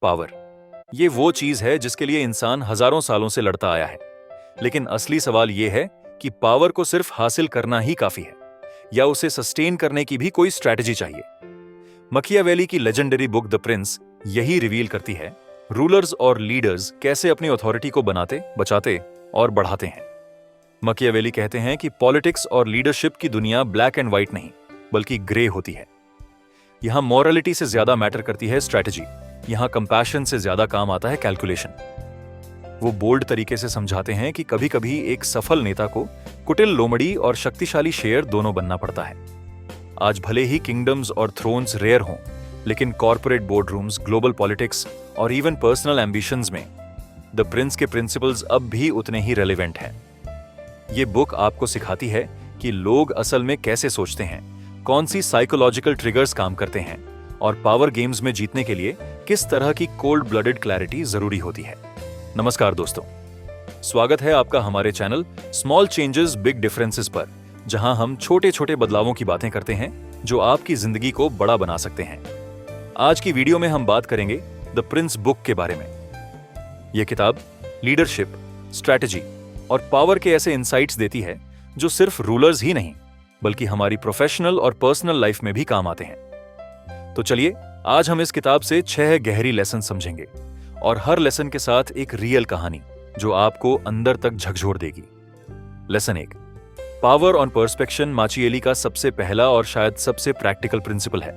Power. ये वो चीज है जिसके लिए इंसान हजारों सालों से लड़ता आया है। लेकिन असली सवाल ये है कि पावर को सिर्फ हासिल करना ही काफी है या उसे सस्टेन करने की भी कोई स्ट्रैटेजी चाहिए। मकियावेली की लेजेंडरी बुक द प्रिंस यही रिवील करती है रूलर्स और लीडर्स कैसे अपनी अथॉरिटी को बनाते, बचाते और बढ़ाते हैं। मकियावेली कहते हैं कि पॉलिटिक्स और लीडरशिप की दुनिया ब्लैक एंड व्हाइट नहीं बल्कि ग्रे होती है। यहां मॉरलिटी से ज्यादा मैटर करती है स्ट्रैटेजी, यहां कंपैशन से ज्यादा काम आता है कैलकुलेशन। वो बोल्ड तरीके से समझाते हैं कि कभी कभी एक सफल नेता को कुटिल लोमड़ी और शक्तिशाली शेर दोनों बनना पड़ता है। आज भले ही किंगडम्स और थ्रोन्स रेयर हों, लेकिन कॉर्पोरेट बोर्डरूम्स, ग्लोबल पॉलिटिक्स और इवन पर्सनल एम्बिशंस में द प्रिंस के प्रिंसिपल्स अब भी उतने ही रेलेवेंट हैं। ये बुक आपको सिखाती है कि लोग असल में कैसे सोचते हैं, कौन सी साइकोलॉजिकल ट्रिगर्स काम करते हैं और पावर गेम्स में जीतने के लिए किस तरह की कोल्ड ब्लडेड क्लैरिटी जरूरी होती है। नमस्कार दोस्तों, स्वागत है आपका हमारे channel small changes big differences पर, जहां हम छोटे छोटे बदलावों की बातें करते हैं जो आपकी जिंदगी को बड़ा बना सकते हैं। आज की वीडियो में हम बात करेंगे द प्रिंस बुक के बारे में। यह किताब लीडरशिप, स्ट्रैटेजी और पावर के ऐसे इंसाइट्स देती है जो सिर्फ रूलर्स ही नहीं बल्कि हमारी प्रोफेशनल और पर्सनल लाइफ में भी काम आते हैं। तो चलिए आज हम इस किताब से 6 गहरी लेसन समझेंगे और हर लेसन के साथ एक रियल कहानी जो आपको अंदर तक झकझोर देगी। लेसन 1, पावर ऑन पर्सपेक्शन माचिएली का सबसे पहला और शायद सबसे प्रैक्टिकल प्रिंसिपल है।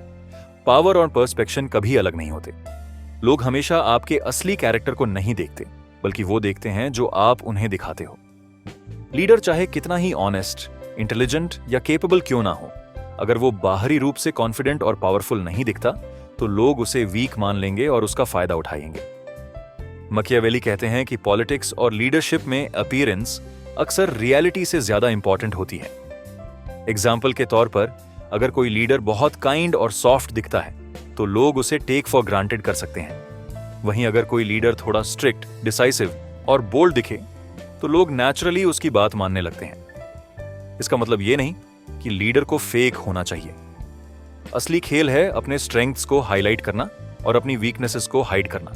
पावर और पर्सपेक्शन कभी अलग नहीं होते। लोग हमेशा आपके असली कैरेक्टर को नहीं देखते बल्कि वो देखते हैं जो आप उन्हें दिखाते हो। लीडर चाहे कितना ही ऑनेस्ट, इंटेलिजेंट या केपेबल क्यों ना हो, अगर वो बाहरी रूप से कॉन्फिडेंट और पावरफुल नहीं दिखता तो लोग उसे वीक मान लेंगे और उसका फायदा उठाएंगे। मकियावेली कहते हैं कि पॉलिटिक्स और लीडरशिप में अपीयरेंस अक्सर रियलिटी से ज्यादा इंपॉर्टेंट होती है। एग्जाम्पल के तौर पर, अगर कोई लीडर बहुत काइंड और सॉफ्ट दिखता है तो लोग उसे टेक फॉर ग्रांटेड कर सकते हैं। वहीं अगर कोई लीडर थोड़ा स्ट्रिक्ट, डिसाइसिव और बोल्ड दिखे तो लोग नेचुरली उसकी बात मानने लगते हैं। इसका मतलब ये नहीं कि लीडर को फेक होना चाहिए। असली खेल है अपने स्ट्रेंथ्स को हाईलाइट करना और अपनी वीकनेसेस को हाइड करना।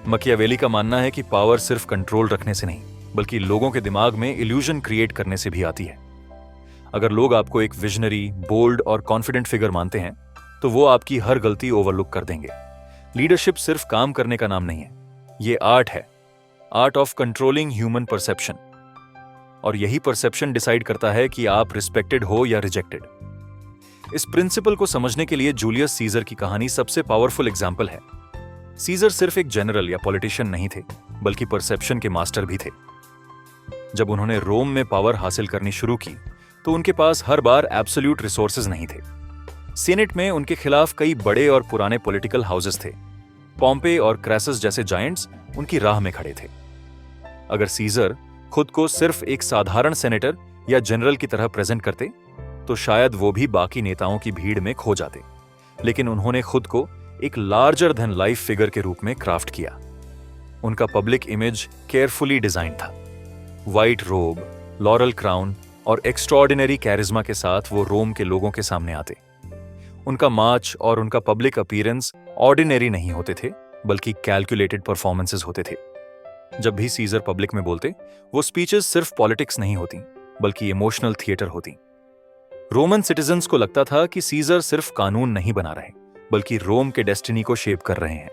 मकियावेली का मानना है कि पावर सिर्फ कंट्रोल रखने से नहीं बल्कि लोगों के दिमाग में इल्यूजन क्रिएट करने से भी आती है। अगर लोग आपको एक विजनरी, बोल्ड और कॉन्फिडेंट फिगर मानते हैं तो वो आपकी हर गलती ओवरलुक कर देंगे। लीडरशिप सिर्फ काम करने का नाम नहीं है, ये आर्ट है, art of controlling human perception. और यही परसेप्शन डिसाइड करता है कि आप रिस्पेक्टेड हो या रिजेक्टेड। इस प्रिंसिपल को समझने के लिए जूलियस सीजर की कहानी सबसे पावरफुल एग्जाम्पल है। सीजर सिर्फ एक जनरल या पॉलिटिशियन नहीं थे बल्कि परसेप्शन के मास्टर भी थे। जब उन्होंने रोम में पावर हासिल करनी शुरू की तो उनके पास हर बार एब्सोल्यूट रिसोर्सेज नहीं थे। सीनेट में उनके खिलाफ कई बड़े और पुराने पॉलिटिकल हाउसेस थे। पॉम्पे और क्रैसस जैसे जायंट्स उनकी राह में खड़े थे। अगर सीजर खुद को सिर्फ एक साधारण सेनेटर या जनरल की तरह प्रेजेंट करते तो शायद वो भी बाकी नेताओं की भीड़ में खो जाते। लेकिन उन्होंने खुद को एक लार्जर देन लाइफ फिगर के रूप में क्राफ्ट किया। उनका पब्लिक इमेज केयरफुली डिजाइन था। व्हाइट रोब, लॉरल क्राउन और एक्स्ट्राऑर्डिनरी कैरिज्मा के साथ वो रोम के लोगों के सामने आते। उनका मार्च और उनका पब्लिक अपीयरेंस ऑर्डिनरी नहीं होते थे बल्कि कैलकुलेटेड परफॉर्मेंसेस होते थे। जब भी सीजर पब्लिक में बोलते, वो स्पीचेस सिर्फ पॉलिटिक्स नहीं होती बल्कि इमोशनल थिएटर होती। रोमन सिटीजन्स को लगता था कि सीजर सिर्फ कानून नहीं बना रहे बल्कि रोम के डेस्टिनी को शेप कर रहे हैं।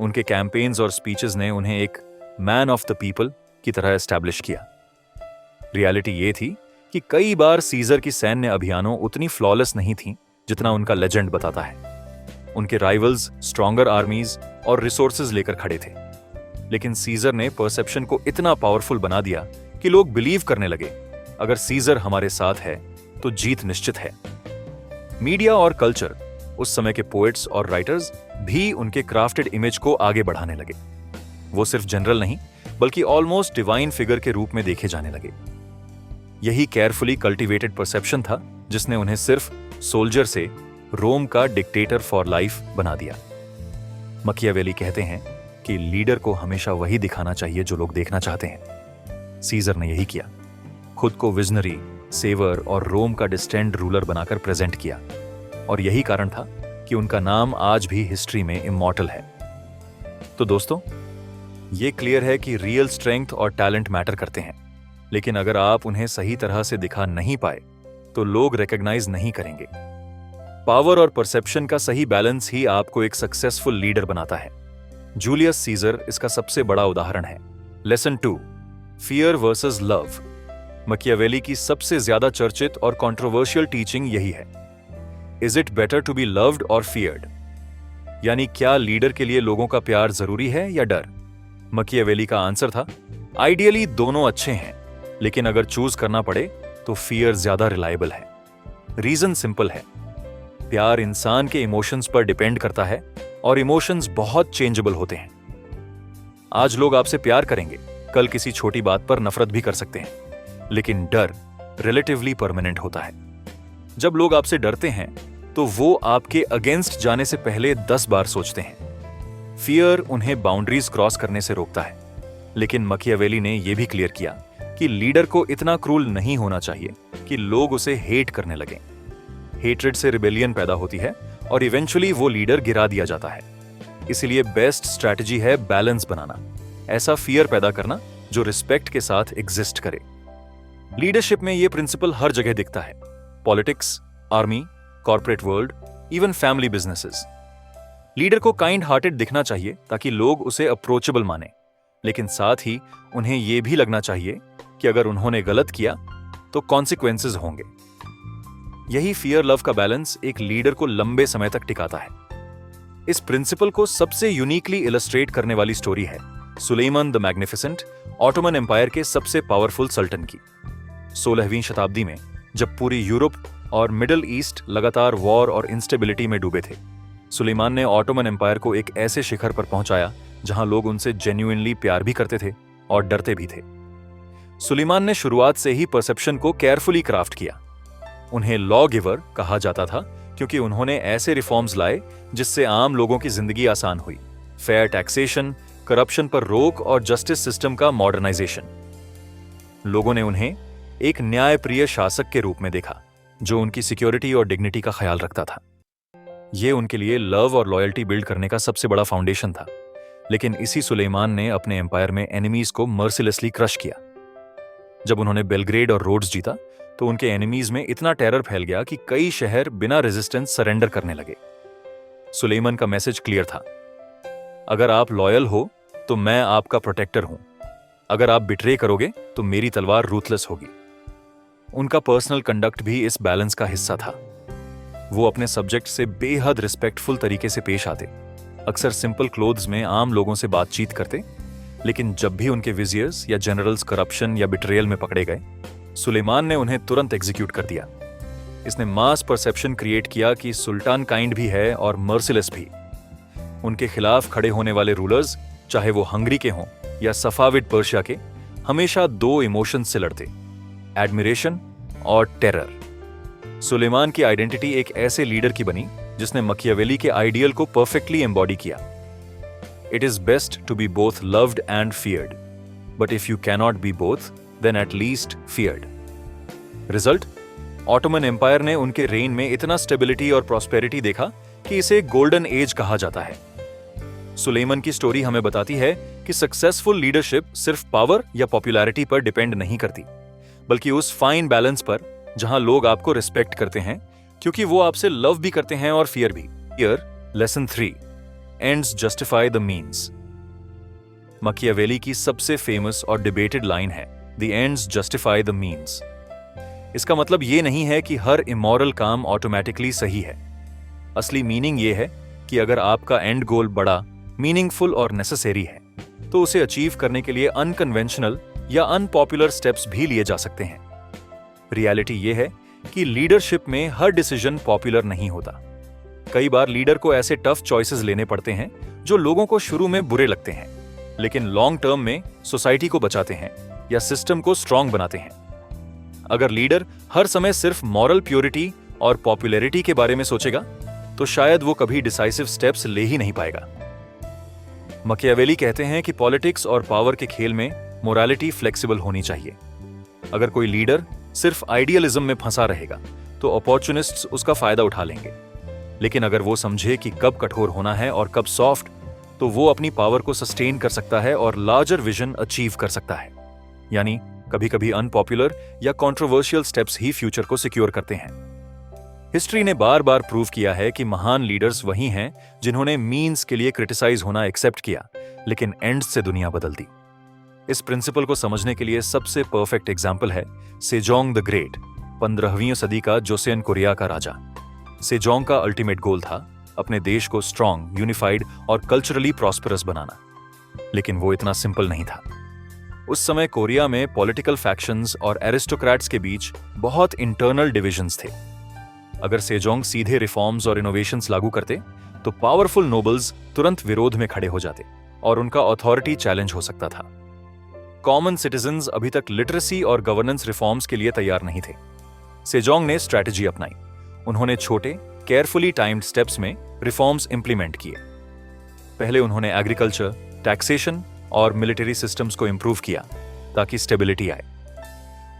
उनके कैंपेन्स और स्पीचेस ने उन्हें एक मैन ऑफ द पीपल की तरह एस्टैब्लिश किया। रियलिटी ये थी कि कई बार सीजर की सैन्य अभियानों उतनी फ्लॉलेस नहीं थी जितना उनका लेजेंड बताता है। उनके राइवल्स स्ट्रॉन्गर आर्मीज और रिसोर्सेज लेकर खड़े थे, लेकिन सीजर ने परसेप्शन को इतना पावरफुल बना दिया कि लोग बिलीव करने लगे, अगर सीजर हमारे साथ है तो जीत निश्चित है। मीडिया और कल्चर, उस समय के पोएट्स और राइटर्स भी उनके क्राफ्टेड इमेज को आगे बढ़ाने लगे। वो सिर्फ जनरल नहीं बल्कि ऑलमोस्ट डिवाइन फिगर के रूप में देखे जाने लगे। यही केयरफुली कल्टीवेटेड परसेप्शन था जिसने उन्हें सिर्फ सोल्जर से रोम का डिक्टेटर फॉर लाइफ बना दिया। मकियावेली कहते हैं कि लीडर को हमेशा वही दिखाना चाहिए जो लोग देखना चाहते हैं। सीजर ने यही किया, खुद को विजनरी, सेवर और रोम का डिस्टेंट रूलर बनाकर प्रेजेंट किया। और यही कारण था कि उनका नाम आज भी हिस्ट्री में इमॉर्टल है। तो दोस्तों, ये क्लियर है कि रियल स्ट्रेंथ और टैलेंट मैटर करते हैं, लेकिन अगर आप उन्हें सही तरह से दिखा नहीं पाए तो लोग रिकॉग्नाइज नहीं करेंगे। पावर और परसेप्शन का सही बैलेंस ही आपको एक सक्सेसफुल लीडर बनाता है। जूलियस सीजर इसका सबसे बड़ा उदाहरण है। Lesson 2, fear versus love. Machiavelli की सबसे ज्यादा चर्चित और कंट्रोवर्शियल टीचिंग यही है। Is it better to be loved और फियर्ड? यानी क्या लीडर के लिए लोगों का प्यार जरूरी है या डर? मकियावेली का आंसर था, आइडियली दोनों अच्छे हैं, लेकिन अगर चूज करना पड़े तो फियर ज्यादा रिलायबल है। रीजन सिंपल है, प्यार इंसान के इमोशंस पर डिपेंड करता है और इमोशंस बहुत चेंजेबल होते हैं। आज लोग आपसे प्यार करेंगे, कल किसी छोटी बात पर नफरत भी कर सकते हैं, लेकिन डर रिलेटिवली परमानेंट होता है। जब लोग आपसे डरते हैं तो वो आपके अगेंस्ट जाने से पहले 10 बार सोचते हैं। फियर उन्हें बाउंड्रीज क्रॉस करने से रोकता है, लेकिन मकियावेली ने यह भी क्लियर किया कि लीडर को इतना क्रूल नहीं होना चाहिए कि लोग उसे हेट करने लगें। हेट्रेड से रिबेलियन पैदा होती है और इवेंचुअली वो लीडर गिरा दिया जाता है। इसलिए बेस्ट स्ट्रैटेजी है बैलेंस बनाना, ऐसा फियर पैदा करना जो रिस्पेक्ट के साथ एग्जिस्ट करे। लीडरशिप में यह प्रिंसिपल हर जगह दिखता है, politics, army, corporate world, even family businesses. Leader को काइंड हार्टेड दिखना चाहिए ताकि लोग उसे अप्रोचेबल माने, लेकिन साथ ही उन्हें यह भी लगना चाहिए कि अगर उन्होंने गलत किया तो कॉन्सिक्वेंसेस होंगे। यही फियर लव का बैलेंस एक लीडर को लंबे समय तक टिकाता है। इस प्रिंसिपल को सबसे यूनिकली इलस्ट्रेट करने वाली स्टोरी है Suleiman the magnificent, Ottoman Empire के सबसे पावरफुल सल्तन की। 16वीं शताब्दी में जब पूरी यूरोप और मिडिल ईस्ट लगातार वॉर और इंस्टेबिलिटी में डूबे थे, सुलेमान ने ऑटोमन एम्पायर को एक ऐसे शिखर पर पहुंचाया जहां लोग उनसे जेन्युइनली प्यार भी करते थे और डरते भी थे। सुलेमान ने शुरुआत से ही परसेप्शन को केयरफुली क्राफ्ट किया। उन्हें लॉ गिवर कहा जाता था क्योंकि उन्होंने ऐसे रिफॉर्म्स लाए जिससे आम लोगों की जिंदगी आसान हुई। फेयर टैक्सेशन, करप्शन पर रोक और जस्टिस सिस्टम का मॉडर्नाइजेशन। लोगों ने उन्हें एक न्यायप्रिय शासक के रूप में देखा जो उनकी सिक्योरिटी और डिग्निटी का ख्याल रखता था। यह उनके लिए लव और लॉयल्टी बिल्ड करने का सबसे बड़ा फाउंडेशन था। लेकिन इसी सुलेमान ने अपने एम्पायर में एनिमीज को मर्सिलेसली क्रश किया। जब उन्होंने बेलग्रेड और रोड्स जीता तो उनके एनिमीज में इतना टेरर फैल गया कि कई शहर बिना रेजिस्टेंस सरेंडर करने लगे। सुलेमान का मैसेज क्लियर था, अगर आप लॉयल हो तो मैं आपका प्रोटेक्टर हूं, अगर आप बिट्रे करोगे तो मेरी तलवार रूथलेस होगी। उनका पर्सनल कंडक्ट भी इस बैलेंस का हिस्सा था। वो अपने सब्जेक्ट से बेहद रिस्पेक्टफुल तरीके से पेश आते, अक्सर सिंपल क्लोथ्स में आम लोगों से बातचीत करते, लेकिन जब भी उनके विजियर्स या जनरल्स करप्शन या बिट्रेयल में पकड़े गए, सुलेमान ने उन्हें तुरंत एग्जीक्यूट कर दिया। इसने मास परसेप्शन क्रिएट किया कि सुल्तान काइंड भी है और मर्सिलेस भी। उनके खिलाफ खड़े होने वाले रूलर्स, चाहे वो हंगरी के हों या सफाविड पर्शिया के, हमेशा 2 इमोशंस से लड़ते, एडमिरेशन और टेरर। सुलेमान की आइडेंटिटी एक ऐसे लीडर की बनी जिसने मकियावेली के आइडियल को परफेक्टली एम्बॉडी किया। It is best to be both loved and feared, but if you cannot be both then at least feared. Result, Ottoman Empire ने उनके रेन में इतना स्टेबिलिटी और प्रॉस्पेरिटी देखा कि इसे गोल्डन एज कहा जाता है। सुलेमान की स्टोरी हमें बताती है कि सक्सेसफुल लीडरशिप सिर्फ पावर या पॉपुलैरिटी पर डिपेंड नहीं करती, बल्कि उस फाइन बैलेंस पर जहां लोग आपको रिस्पेक्ट करते हैं क्योंकि वो आपसे लव भी करते हैं और फियर भी। Here lesson 3, ends justify the means. Machiavelli की सबसे फेमस और डिबेटेड लाइन है, the ends justify the means. इसका मतलब ये नहीं है कि हर इमोरल काम ऑटोमेटिकली सही है। असली मीनिंग ये है कि अगर आपका एंड गोल बड़ा, मीनिंगफुल और नेसेसरी है तो उसे अचीव करने के लिए अनकन्वेंशनल या अनपॉपुलर स्टेप्स भी लिए जा सकते हैं। रियलिटी ये है कि लीडरशिप में हर डिसीजन पॉपुलर नहीं होता। कई बार लीडर को ऐसे टफ चॉइसेस लेने पड़ते हैं जो लोगों को शुरू में बुरे लगते हैं, लेकिन लॉन्ग टर्म में सोसाइटी को बचाते हैं या सिस्टम को स्ट्रांग बनाते हैं। अगर लीडर हर समय सिर्फ मॉरल प्योरिटी और पॉपुलैरिटी के बारे में सोचेगा तो शायद वो कभी डिसाइसिव स्टेप्स ले ही नहीं पाएगा। मकियावेली कहते हैं कि पॉलिटिक्स और पावर के खेल में मोरालिटी फ्लेक्सिबल होनी चाहिए। अगर कोई लीडर सिर्फ आइडियलिज्म में फंसा रहेगा तो अपॉर्चुनिस्ट्स उसका फायदा उठा लेंगे, लेकिन अगर वो समझे कि कब कठोर होना है और कब सॉफ्ट, तो वो अपनी पावर को सस्टेन कर सकता है और लार्जर विजन अचीव कर सकता है। यानी कभी कभी अनपॉपुलर या कंट्रोवर्शियल स्टेप्स ही फ्यूचर को सिक्योर करते हैं। हिस्ट्री ने बार बार प्रूव किया है कि महान लीडर्स वही हैं जिन्होंने मीन्स के लिए क्रिटिसाइज होना एक्सेप्ट किया, लेकिन एंड्स से दुनिया बदल दी। इस प्रिंसिपल को समझने के लिए सबसे परफेक्ट एग्जाम्पल है सेजोंग द ग्रेट, 15वीं सदी का जोसेन कोरिया का राजा। सेजोंग का अल्टीमेट गोल था अपने देश को स्ट्रॉन्ग, यूनिफाइड और कल्चरली प्रॉस्परस बनाना। लेकिन वो इतना सिंपल नहीं था। उस समय कोरिया में पॉलिटिकल फैक्शंस और एरिस्टोक्रेट्स के बीच बहुत इंटरनल डिविजन्स थे। अगर सेजोंग सीधे रिफॉर्म्स और इनोवेशंस लागू करते तो पावरफुल नोबल्स तुरंत विरोध में खड़े हो जाते और उनका अथॉरिटी चैलेंज हो सकता था। कॉमन सिटीजन्स अभी तक लिटरेसी और गवर्नेंस रिफॉर्म्स के लिए तैयार नहीं थे। सेजोंग ने स्ट्रैटेजी अपनाई। उन्होंने छोटे, केयरफुली टाइम्ड स्टेप्स में रिफॉर्म्स इंप्लीमेंट किए। पहले उन्होंने एग्रीकल्चर, टैक्सेशन और मिलिट्री सिस्टम्स को इंप्रूव किया ताकि स्टेबिलिटी आए।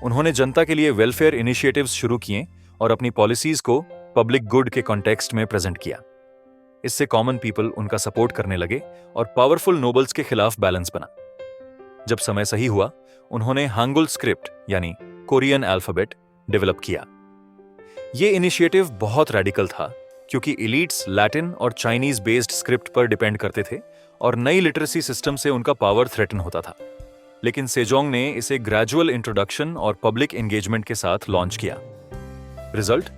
उन्होंने जनता के लिए वेलफेयर इनिशिएटिव्स शुरू किए और अपनी पॉलिसीज को पब्लिक गुड के कॉन्टेक्स्ट में प्रेजेंट किया। इससे कॉमन पीपल उनका सपोर्ट करने लगे और पावरफुल नोबल्स के खिलाफ बैलेंस बना। जब समय सही हुआ, उन्होंने हांगुल स्क्रिप्ट यानी कोरियन अल्फाबेट डेवलप किया। ये इनिशिएटिव बहुत रेडिकल था क्योंकि एलीट्स लैटिन और चाइनीज बेस्ड स्क्रिप्ट पर डिपेंड करते थे और नई लिटरेसी सिस्टम से उनका पावर थ्रेटन होता था। लेकिन सेजोंग ने इसे ग्रेजुअल इंट्रोडक्शन और पब्लिक एंगेजमेंट के साथ लॉन्च किया। रिजल्ट,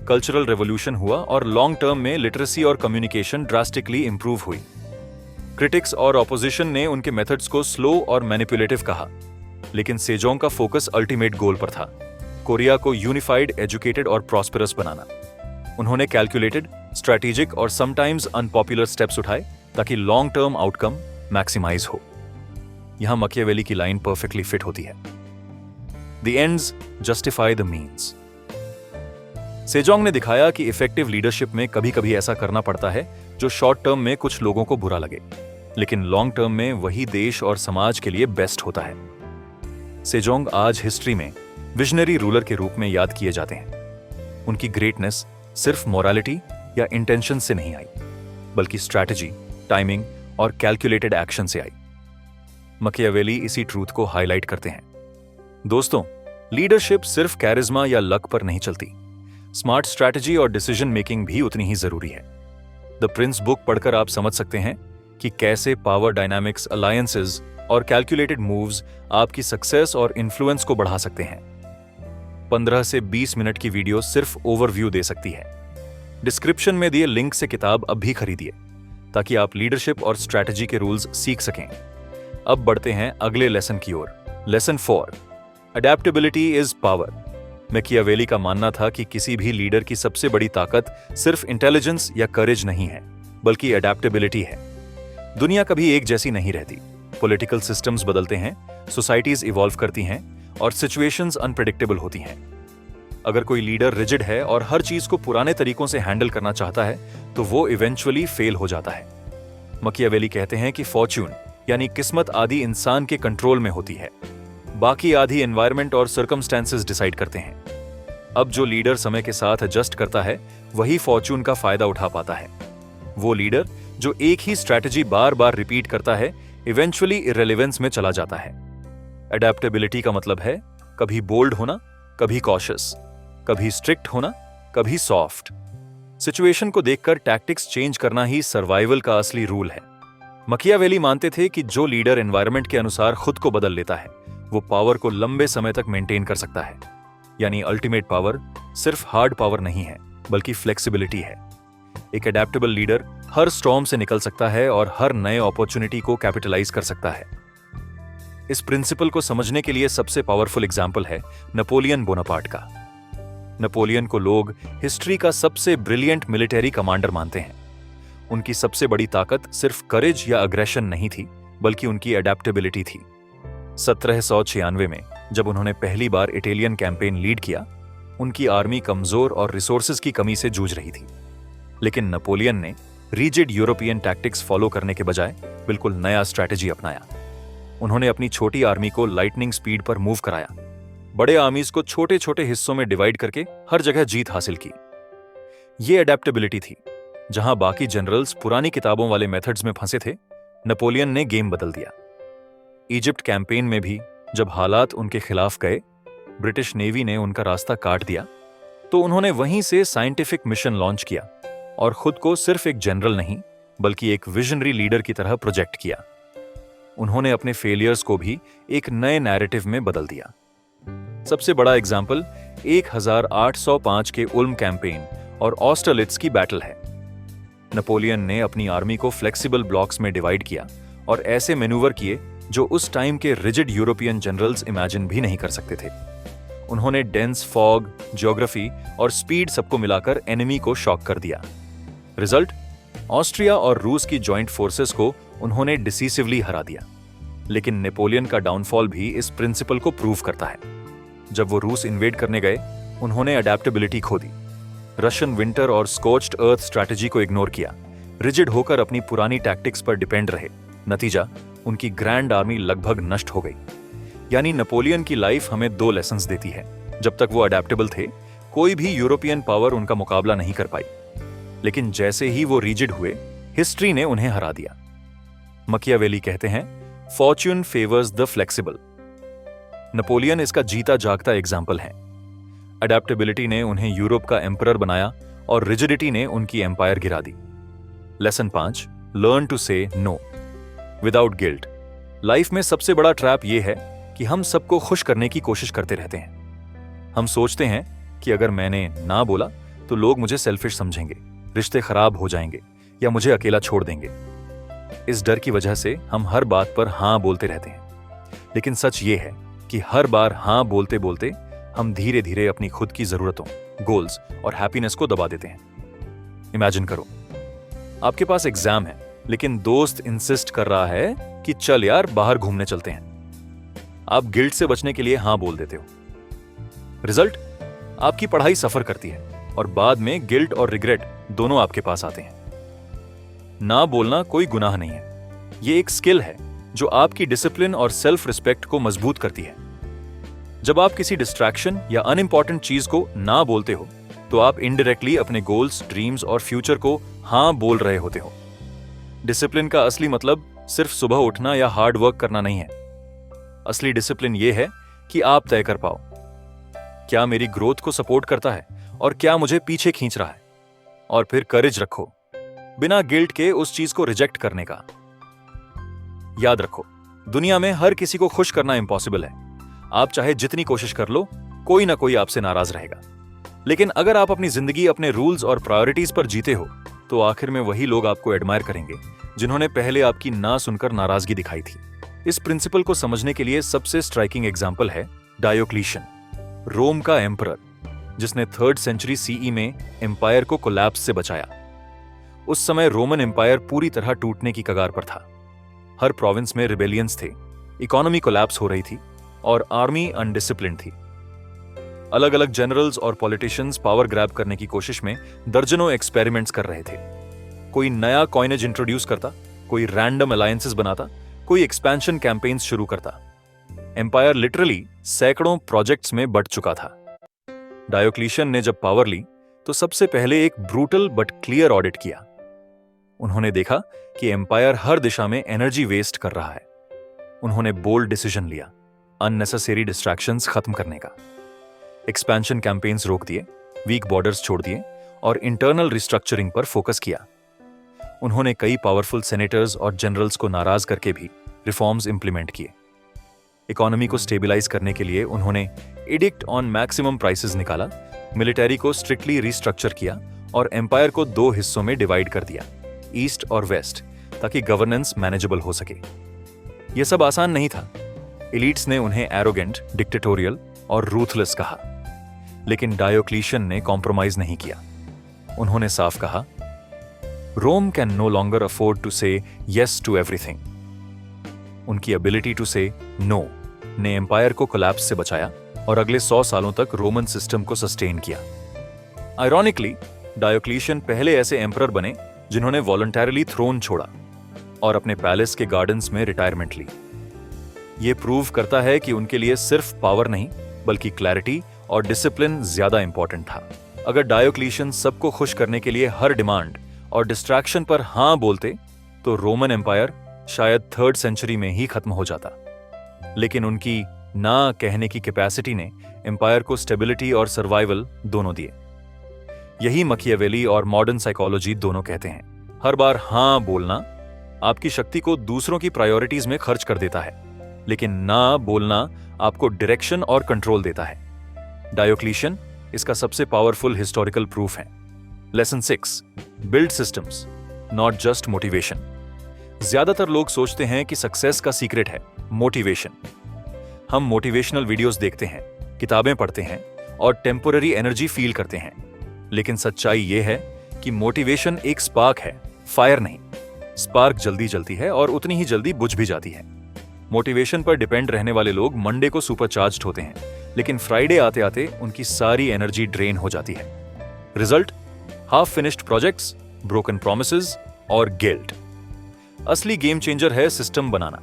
कल्चरल रेवोल्यूशन हुआ और लॉन्ग टर्म में लिटरेसी और कम्युनिकेशन ड्रास्टिकली इंप्रूव हुई। क्रिटिक्स और ऑपोजिशन ने उनके मेथड्स को स्लो और मैनिपुलेटिव कहा, लेकिन सेजोंग का फोकस अल्टीमेट गोल पर था, कोरिया को यूनिफाइड, एजुकेटेड और प्रॉस्पेरस बनाना। उन्होंने कैलकुलेटेड, स्ट्रैटेजिक और समटाइम्स अनपॉपुलर स्टेप्स उठाए ताकि लॉन्ग टर्म आउटकम मैक्सिमाइज हो। यहां मकियावेली की लाइन परफेक्टली फिट होती है, the ends justify the means. Sejong ने दिखाया कि इफेक्टिव लीडरशिप में कभी कभी ऐसा करना पड़ता है जो शॉर्ट टर्म में कुछ लोगों को बुरा लगे, लेकिन लॉन्ग टर्म में वही देश और समाज के लिए बेस्ट होता है। सेजोंग आज हिस्ट्री में विजनरी रूलर के रूप में याद किए जाते हैं। उनकी ग्रेटनेस सिर्फ मोरालिटी या इंटेंशन से नहीं आई, बल्कि स्ट्रैटेजी, टाइमिंग और कैलकुलेटेड एक्शन से आई। मकियावेली इसी ट्रूथ को हाईलाइट करते हैं। दोस्तों, लीडरशिप सिर्फ कैरिज्मा या लक पर नहीं चलती। स्मार्ट स्ट्रैटेजी और डिसीजन मेकिंग भी उतनी ही जरूरी है। द प्रिंस बुक पढ़कर आप समझ सकते हैं कि कैसे पावर डायनामिक्स, अलायंसेस और कैलकुलेटेड मूव्स आपकी सक्सेस और इन्फ्लुएंस को बढ़ा सकते हैं। 15 से 20 मिनट की वीडियो सिर्फ ओवरव्यू दे सकती है। डिस्क्रिप्शन में दिए लिंक से किताब अब भी खरीदिए ताकि आप लीडरशिप और स्ट्रैटेजी के रूल्स सीख सकें। अब बढ़ते हैं अगले लेसन की ओर। Lesson 4, adaptability is power. Machiavelli का मानना था कि किसी भी लीडर की सबसे बड़ी ताकत सिर्फ इंटेलिजेंस या करेज नहीं है, बल्कि अडेप्टेबिलिटी है। दुनिया कभी एक जैसी नहीं रहती। पॉलिटिकल सिस्टम्स बदलते हैं, सोसाइटीज इवॉल्व करती हैं और सिचुएशंस अनप्रेडिक्टेबल होती हैं। अगर कोई लीडर रिजिड है और हर चीज को पुराने तरीकों से हैंडल करना चाहता है, तो वो इवेंचुअली फेल हो जाता है। मकियावेली कहते हैं कि फॉर्च्यून यानी किस्मत आदि इंसान के कंट्रोल में होती है, बाकी आधी एनवायरनमेंट और सर्कमस्टेंसेस डिसाइड करते हैं। अब जो लीडर समय के साथ एडजस्ट करता है, वही फॉर्च्यून का फायदा उठा पाता है। वो लीडर जो एक ही स्ट्रैटेजी बार बार रिपीट करता है, इवेंचुअली इररिलेवेंस में चला जाता है। अडेप्टेबिलिटी का मतलब है कभी बोल्ड होना, कभी कॉशियस, कभी स्ट्रिक्ट होना, कभी सॉफ्ट। सिचुएशन को देखकर टैक्टिक्स चेंज करना ही सर्वाइवल का असली रूल है। मकियावेली मानते थे कि जो लीडर एनवायरनमेंट के अनुसार खुद को बदल लेता है, वो पावर को लंबे समय तक मेंटेन कर सकता है। यानी अल्टीमेट पावर सिर्फ हार्ड पावर नहीं है, बल्कि फ्लेक्सिबिलिटी है। एक अडेप्टेबल लीडर हर स्टॉर्म से निकल सकता है और हर नए अपॉर्चुनिटी को कैपिटलाइज कर सकता है। इस प्रिंसिपल को समझने के लिए सबसे पावरफुल एग्जाम्पल है नेपोलियन बोनापार्ट का। नेपोलियन को लोग हिस्ट्री का सबसे ब्रिलियंट मिलिटरी कमांडर मानते हैं। उनकी सबसे बड़ी ताकत सिर्फ करेज या अग्रेशन नहीं थी, बल्कि उनकी अडेप्टेबिलिटी थी। 1796 में जब उन्होंने पहली बार इटालियन कैंपेन लीड किया, उनकी आर्मी कमजोर और रिसोर्सेज की कमी से जूझ रही थी। लेकिन नेपोलियन ने रिजिड यूरोपियन टैक्टिक्स फॉलो करने के बजाय बिल्कुल नया स्ट्रैटेजी अपनाया। उन्होंने अपनी छोटी आर्मी को लाइटनिंग स्पीड पर मूव कराया, बड़े आर्मीज को छोटे छोटे हिस्सों में डिवाइड करके हर जगह जीत हासिल की। ये अडेप्टेबिलिटी थी। जहां बाकी जनरल्स पुरानी किताबों वाले मेथड्स में फंसे थे, नेपोलियन ने गेम बदल दिया। इजिप्ट कैंपेन में भी जब हालात उनके खिलाफ गए, ब्रिटिश नेवी ने उनका रास्ता काट दिया, तो उन्होंने वहीं से साइंटिफिक मिशन लॉन्च किया और खुद को सिर्फ एक जनरल नहीं बल्कि एक विजनरी लीडर की तरह प्रोजेक्ट किया। उन्होंने अपने फेलियर्स को भी एक नए नैरेटिव में बदल दिया। सबसे बड़ा एग्जाम्पल 1805 के उल्म कैंपेन और ऑस्टरलिट्ज की बैटल है। नेपोलियन ने अपनी आर्मी को फ्लेक्सिबल ब्लॉक्स में डिवाइड किया और ऐसे मैन्यूवर किए जो उस टाइम के रिजिड यूरोपियन जनरल्स इमेजिन भी नहीं कर सकते थे। उन्होंने डेंस फॉग, ज्योग्राफी और स्पीड सबको मिलाकर एनिमी को शॉक कर दिया। रिजल्ट, ऑस्ट्रिया और रूस की जॉइंट फोर्सेस को उन्होंने डिसीसिवली हरा दिया। लेकिन नेपोलियन का डाउनफॉल भी इस प्रिंसिपल को प्रूव करता है। जब वो रूस इन्वेड करने गए, उन्होंने अडेप्टेबिलिटी खो दी। रशियन विंटर और स्कोच्ड अर्थ स्ट्रैटेजी को इग्नोर किया, रिजिड होकर अपनी पुरानी टैक्टिक्स पर डिपेंड रहे। नतीजा, उनकी ग्रैंड आर्मी लगभग नष्ट हो गई। यानी नेपोलियन की लाइफ हमें दो लेसन्स देती है। जब तक वो अडेप्टेबल थे, कोई भी यूरोपियन पावर उनका मुकाबला नहीं कर पाई। लेकिन जैसे ही वो रिजिड हुए, हिस्ट्री ने उन्हें हरा दिया। मकियावेली कहते हैं, Fortune favours the flexible. Napoleon इसका जीता जागता एग्जाम्पल है। अडेप्टेबिलिटी ने उन्हें यूरोप का एम्परर बनाया और रिजिडिटी ने उनकी एम्पायर गिरा दी। Lesson 5, learn to say no without guilt. Life में सबसे बड़ा ट्रैप यह है कि हम सबको खुश करने की कोशिश करते रहते हैं। हम सोचते हैं कि अगर मैंने ना बोला तो लोग मुझे सेल्फिश समझेंगे, रिश्ते खराब हो जाएंगे या मुझे अकेला छोड़ देंगे। इस डर की वजह से हम हर बात पर हां बोलते रहते हैं। लेकिन सच ये है कि हर बार हां बोलते बोलते हम धीरे धीरे अपनी खुद की जरूरतों, गोल्स और हैप्पीनेस को दबा देते हैं। इमेजिन करो, आपके पास एग्जाम है, लेकिन दोस्त इंसिस्ट कर रहा है कि चल यार बाहर घूमने चलते हैं। आप गिल्ट से बचने के लिए हां बोल देते हो। रिजल्ट, आपकी पढ़ाई सफर करती है और बाद में गिल्ट और रिग्रेट दोनों आपके पास आते हैं। ना बोलना कोई गुनाह नहीं है, ये एक स्किल है जो आपकी डिसिप्लिन और सेल्फ रिस्पेक्ट को मजबूत करती है। जब आप किसी डिस्ट्रैक्शन या अनइम्पॉर्टेंट चीज को ना बोलते हो, तो आप इनडायरेक्टली अपने गोल्स, ड्रीम्स और फ्यूचर को हां बोल रहे होते हो। डिसिप्लिन का असली मतलब सिर्फ सुबह उठना या हार्ड वर्क करना नहीं है। असली डिसिप्लिन यह है कि आप तय कर पाओ, क्या मेरी ग्रोथ को सपोर्ट करता है और क्या मुझे पीछे खींच रहा है। और फिर करेज रखो, बिना गिल्ट के उस चीज को रिजेक्ट करने का। याद रखो, दुनिया में हर किसी को खुश करना इम्पॉसिबल है। आप चाहे जितनी कोशिश कर लो, कोई ना कोई आपसे नाराज रहेगा। लेकिन अगर आप अपनी जिंदगी अपने रूल्स और प्रायोरिटीज पर जीते हो, तो आखिर में वही लोग आपको एडमायर करेंगे जिन्होंने पहले आपकी ना सुनकर नाराजगी दिखाई थी। इस प्रिंसिपल को समझने के लिए सबसे स्ट्राइकिंग एग्जाम्पल है डायोक्लीशियन, रोम का एम्परर, जिसने 3rd सेंचुरी सीई में एम्पायर को कोलैप्स से बचाया। उस समय रोमन एम्पायर पूरी तरह टूटने की कगार पर था। हर प्रोविंस में रिबेलियंस थे, इकोनॉमी कोलैप्स हो रही थी और आर्मी अनडिसिप्लिन्ड थी। अलग अलग जनरल्स और पॉलिटिशियंस पावर ग्रैब करने की कोशिश में दर्जनों एक्सपेरिमेंट्स कर रहे थे। कोई नया कॉइनेज इंट्रोड्यूस करता, कोई रैंडम अलायंसेस बनाता, कोई एक्सपेंशन कैंपेन्स शुरू करता। एम्पायर लिटरली सैकड़ों प्रोजेक्ट्स में बंट चुका था। डायोक्लीशियन ने जब पावर ली, तो सबसे पहले एक ब्रूटल बट क्लियर ऑडिट किया। उन्होंने देखा कि एम्पायर हर दिशा में एनर्जी वेस्ट कर रहा है। उन्होंने बोल्ड डिसीजन लिया, अननेसेसरी डिस्ट्रैक्शंस खत्म करने का। एक्सपेंशन कैंपेन्स रोक दिए, वीक बॉर्डर्स छोड़ दिए और इंटरनल रिस्ट्रक्चरिंग पर फोकस किया। उन्होंने कई पावरफुल सेनेटर्स और जनरल्स को नाराज करके भी रिफॉर्म्स इंप्लीमेंट किए। इकोनॉमी को स्टेबलाइज करने के लिए उन्होंने एडिक्ट ऑन मैक्सिमम प्राइसेस निकाला, मिलिटरी को स्ट्रिक्टली रिस्ट्रक्चर किया और एम्पायर को 2 हिस्सों में डिवाइड कर दिया, ईस्ट और वेस्ट, ताकि गवर्नेंस मैनेजेबल हो सके। यह सब आसान नहीं था। एलीट्स ने उन्हें एरोगेंट, डिक्टेटोरियल और रूथलेस कहा। लेकिन डायोक्लीशियन ने कॉम्प्रोमाइज नहीं किया। उन्होंने साफ कहा, Rome can no longer afford to say yes to everything. उनकी एबिलिटी टू से नो ने एम्पायर को कोलैप्स से बचाया और अगले 100 सालों तक रोमन सिस्टम को सस्टेन किया। आयरॉनिकली, डायोक्लीशियन पहले ऐसे एम्परर बने जिन्होंने वॉलंटरली थ्रोन छोड़ा और अपने पैलेस के गार्डन्स में रिटायरमेंट ली। यह प्रूव करता है कि उनके लिए सिर्फ पावर नहीं, बल्कि क्लैरिटी और डिसिप्लिन ज्यादा इंपॉर्टेंट था। अगर डायोक्लीशियन सबको खुश करने के लिए हर डिमांड और डिस्ट्रैक्शन पर हां बोलते, तो रोमन एम्पायर शायद 3rd सेंचुरी में ही खत्म हो जाता। लेकिन उनकी ना कहने की कैपेसिटी ने एम्पायर को स्टेबिलिटी और सर्वाइवल दोनों दिए। यही मकियावेली और मॉडर्न साइकोलॉजी दोनों कहते हैं। हर बार हां बोलना आपकी शक्ति को दूसरों की प्रायोरिटीज में खर्च कर देता है, लेकिन ना बोलना आपको डायरेक्शन और कंट्रोल देता है। डायोक्लिशियन इसका सबसे पावरफुल हिस्टोरिकल प्रूफ है। Lesson 6, build systems, not just motivation. ज्यादातर लोग सोचते हैं कि सक्सेस का सीक्रेट है मोटिवेशन। हम मोटिवेशनल वीडियोस देखते हैं, किताबें पढ़ते हैं और टेम्पोररी एनर्जी फील करते हैं, लेकिन सच्चाई यह है कि मोटिवेशन एक स्पार्क है, फायर नहीं। स्पार्क जल्दी जलती है और उतनी ही जल्दी बुझ भी जाती है। मोटिवेशन पर डिपेंड रहने वाले लोग मंडे को सुपरचार्ज्ड होते हैं, लेकिन फ्राइडे आते आते उनकी सारी एनर्जी ड्रेन हो जाती है। Result, half finished projects, broken promises और गिल्ट। असली गेम चेंजर है सिस्टम बनाना।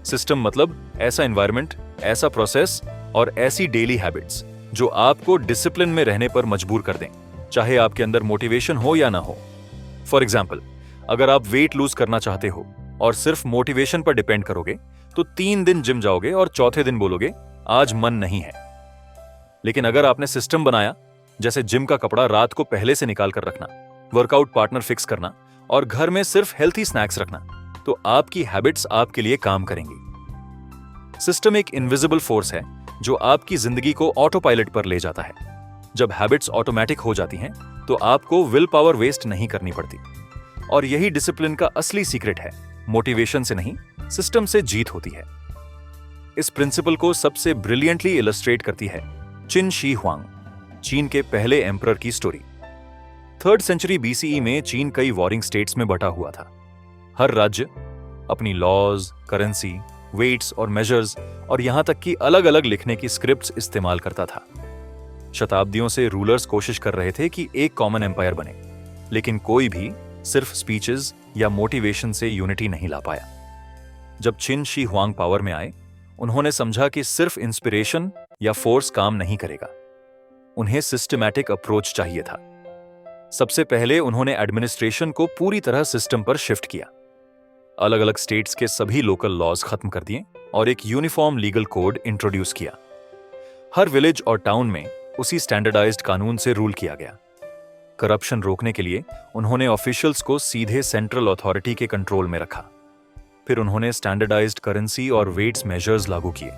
सिस्टम मतलब ऐसा एनवायरनमेंट, ऐसा प्रोसेस और ऐसी डेली हैबिट्स जो आपको डिसिप्लिन में रहने पर मजबूर कर दें, चाहे आपके अंदर मोटिवेशन हो या ना हो। फॉर एग्जाम्पल, अगर आप वेट लूज करना चाहते हो और सिर्फ मोटिवेशन पर डिपेंड करोगे तो 3 दिन जिम जाओगे और चौथे दिन बोलोगे आज मन नहीं है। लेकिन अगर आपने सिस्टम बनाया, जैसे जिम का कपड़ा रात को पहले से निकाल कर रखना, वर्कआउट पार्टनर फिक्स करना और घर में सिर्फ हेल्थी स्नैक्स रखना, तो आपकी हैबिट्स आपके लिए काम करेंगी। सिस्टम एक इनविजिबल फोर्स है जो आपकी जिंदगी को ऑटो पायलट पर ले जाता है। जब हैबिट्स ऑटोमेटिक हो जाती हैं तो आपको विल पावर वेस्ट नहीं करनी पड़ती। और यही डिसिप्लिन का असली सीक्रेट है। मोटिवेशन से नहीं, सिस्टम से जीत होती है। इस प्रिंसिपल को सबसे ब्रिलियंटली इलस्ट्रेट करती है चिन शी हुआंग, चीन के पहले एम्परर की स्टोरी। 3rd सेंचुरी BCE में चीन कई वॉरिंग स्टेट्स में बटा हुआ था। हर राज्य अपनी लॉज, करेंसी, वेट्स और मेजर्स और यहां तक कि अलग अलग लिखने की स्क्रिप्ट्स इस्तेमाल करता था। शताब्दियों से रूलर्स कोशिश कर रहे थे कि एक कॉमन एम्पायर बने, लेकिन कोई भी सिर्फ स्पीचेस या मोटिवेशन से यूनिटी नहीं ला पाया। जब चिन शी हुआंग पावर में आए, उन्होंने समझा कि सिर्फ इंस्पिरेशन या फोर्स काम नहीं करेगा। उन्हें सिस्टमैटिक अप्रोच चाहिए था। सबसे पहले उन्होंने एडमिनिस्ट्रेशन को पूरी तरह सिस्टम पर शिफ्ट किया। अलग अलग स्टेट्स के सभी लोकल लॉज खत्म कर दिए और एक यूनिफॉर्म लीगल कोड इंट्रोड्यूस किया। हर विलेज और टाउन में उसी स्टैंडर्डाइज्ड कानून से रूल किया गया। करप्शन रोकने के लिए उन्होंने ऑफिशियल्स को सीधे सेंट्रल अथॉरिटी के कंट्रोल में रखा। फिर उन्होंने स्टैंडर्डाइज्ड करेंसी और वेट्स मेजर्स लागू किए।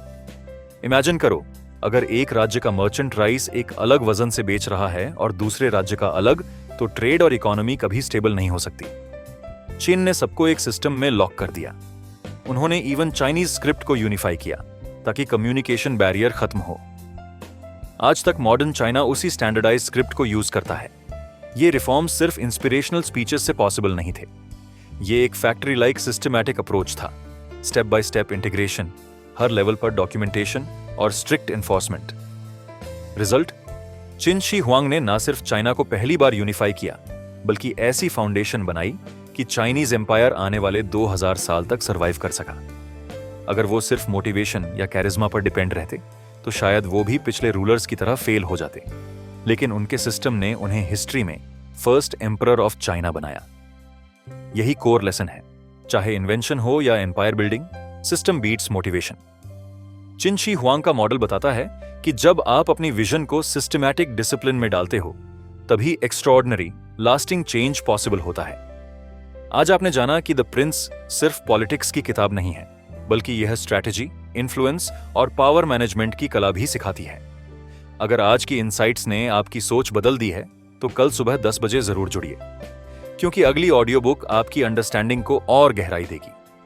इमेजिन करो, अगर एक राज्य का मर्चेंट राइस एक अलग वजन से बेच रहा है और दूसरे राज्य का अलग, तो ट्रेड और इकोनॉमी कभी स्टेबल नहीं हो सकती। चीन ने सबको एक सिस्टम में लॉक कर दिया। उन्होंने इवन चाइनीज स्क्रिप्ट को यूनिफाई किया ताकि कम्युनिकेशन बैरियर खत्म हो। आज तक मॉडर्न चाइना उसी स्टैंडर्डाइज्ड स्क्रिप्ट को यूज करता है। ये रिफॉर्म्स सिर्फ इंस्पिरेशनल स्पीचेस से पॉसिबल नहीं थे। ये एक फैक्ट्री लाइक सिस्टमैटिक अप्रोच था। Step by step integration, her level पर डॉक्यूमेंटेशन और स्ट्रिक्ट एनफोर्समेंट। रिजल्ट, चिन शी हुआंग ने न सिर्फ चाइना को पहली बार यूनिफाई किया, बल्कि ऐसी फाउंडेशन बनाई कि चाइनीज एम्पायर आने वाले 2000 साल तक सरवाइव कर सका। अगर वो सिर्फ मोटिवेशन या कैरिज्मा पर डिपेंड रहते तो शायद वो भी पिछले रूलर्स की तरह फेल हो जाते। लेकिन उनके सिस्टम ने उन्हें हिस्ट्री में फर्स्ट एम्परर ऑफ चाइना बनाया। यही कोर लेसन है। चाहे इन्वेंशन हो या empire building, system beats motivation. Qin Shi Huang का मॉडल बताता है कि जब आप अपनी विजन को सिस्टमैटिक डिसिप्लिन में डालते हो, तभी एक्स्ट्राऑर्डिनरी लास्टिंग चेंज पॉसिबल होता है। आज आपने जाना कि द प्रिंस सिर्फ पॉलिटिक्स की किताब नहीं है, बल्कि यह स्ट्रैटेजी, इन्फ्लुएंस और पावर मैनेजमेंट की कला भी सिखाती है। अगर आज की इनसाइट्स ने आपकी सोच बदल दी है, तो कल सुबह 10 बजे जरूर जुड़िए, क्योंकि अगली ऑडियो बुक आपकी अंडरस्टैंडिंग को और गहराई देगी।